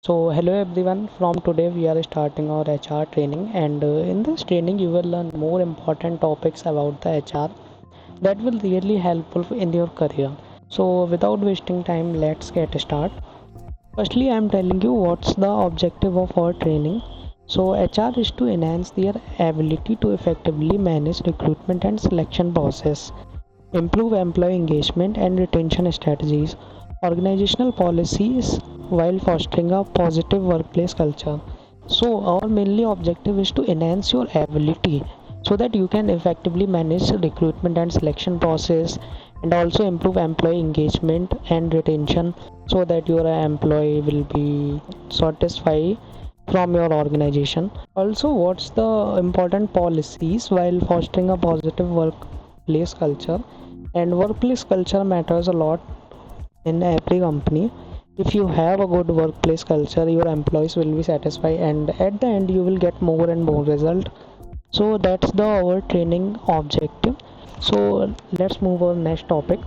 So hello everyone, from today we are starting our HR training, and in this training you will learn more important topics about the HR that will really helpful in your career. So without wasting time, let's get started. Firstly, I am telling you what's the objective of our training. So HR is to enhance their ability to effectively manage recruitment and selection process, improve employee engagement and retention strategies, organizational policies while fostering a positive workplace culture. So, our mainly objective is to enhance your ability so that you can effectively manage recruitment and selection process and also improve employee engagement and retention so that your employee will be satisfied from your organization. Also, what's the important policies while fostering a positive workplace culture? And workplace culture matters a lot in every company. If you have a good workplace culture, your employees will be satisfied, and at the end you will get more and more result. So that's the our training objective. So let's move on next topic.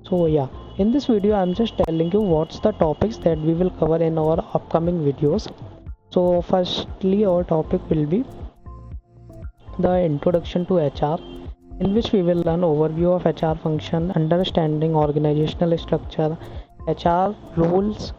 So yeah, in this video I'm just telling you what's the topics that we will cover in our upcoming videos. So firstly, our topic will be the introduction to HR, in which we will learn overview of HR function, understanding organizational structure, HR roles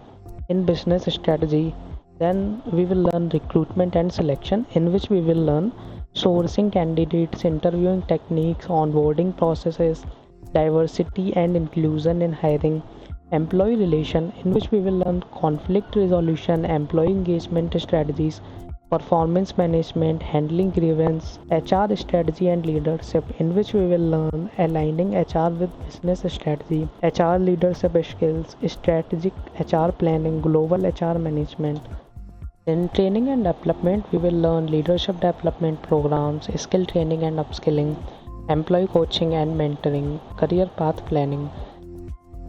in business strategy. Then we will learn recruitment and selection, in which we will learn sourcing candidates, interviewing techniques, onboarding processes, diversity and inclusion in hiring, employee relation, in which we will learn conflict resolution, employee engagement strategies, performance management, handling grievance, HR strategy and leadership, in which we will learn aligning HR with business strategy, HR leadership skills, strategic HR planning, global HR management. In training and development, we will learn leadership development programs, skill training and upskilling, employee coaching and mentoring, career path planning.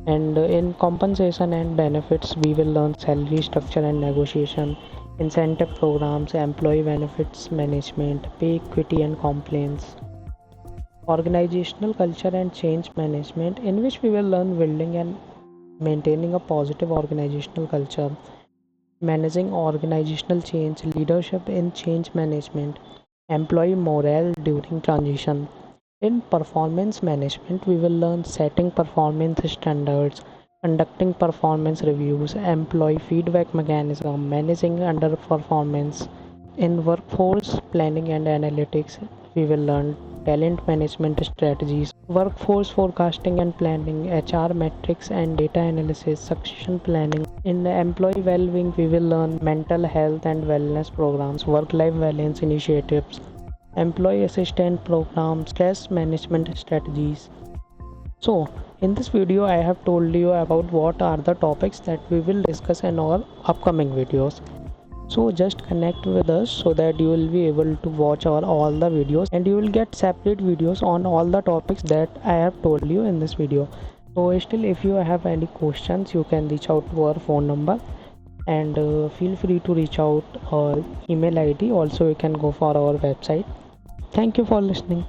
And in compensation and benefits, we will learn salary structure and negotiation, incentive programs, employee benefits management, pay equity and complaints, organizational culture and change management, in which we will learn building and maintaining a positive organizational culture, managing organizational change, leadership in change management, employee morale during transition. In performance management, we will learn setting performance standards, conducting performance reviews, employee feedback mechanism, managing underperformance. In workforce planning and analytics, we will learn talent management strategies, workforce forecasting and planning, HR metrics and data analysis, succession planning. In employee well-being, we will learn mental health and wellness programs, work-life balance initiatives, employee assistance programs, stress management strategies. So, in this video, I have told you about what are the topics that we will discuss in our upcoming videos. So just connect with us so that you will be able to watch all the videos, and you will get separate videos on all the topics that I have told you in this video. So still, if you have any questions, you can reach out to our phone number, and feel free to reach out our email ID. Also, you can go for our website. Thank you for listening.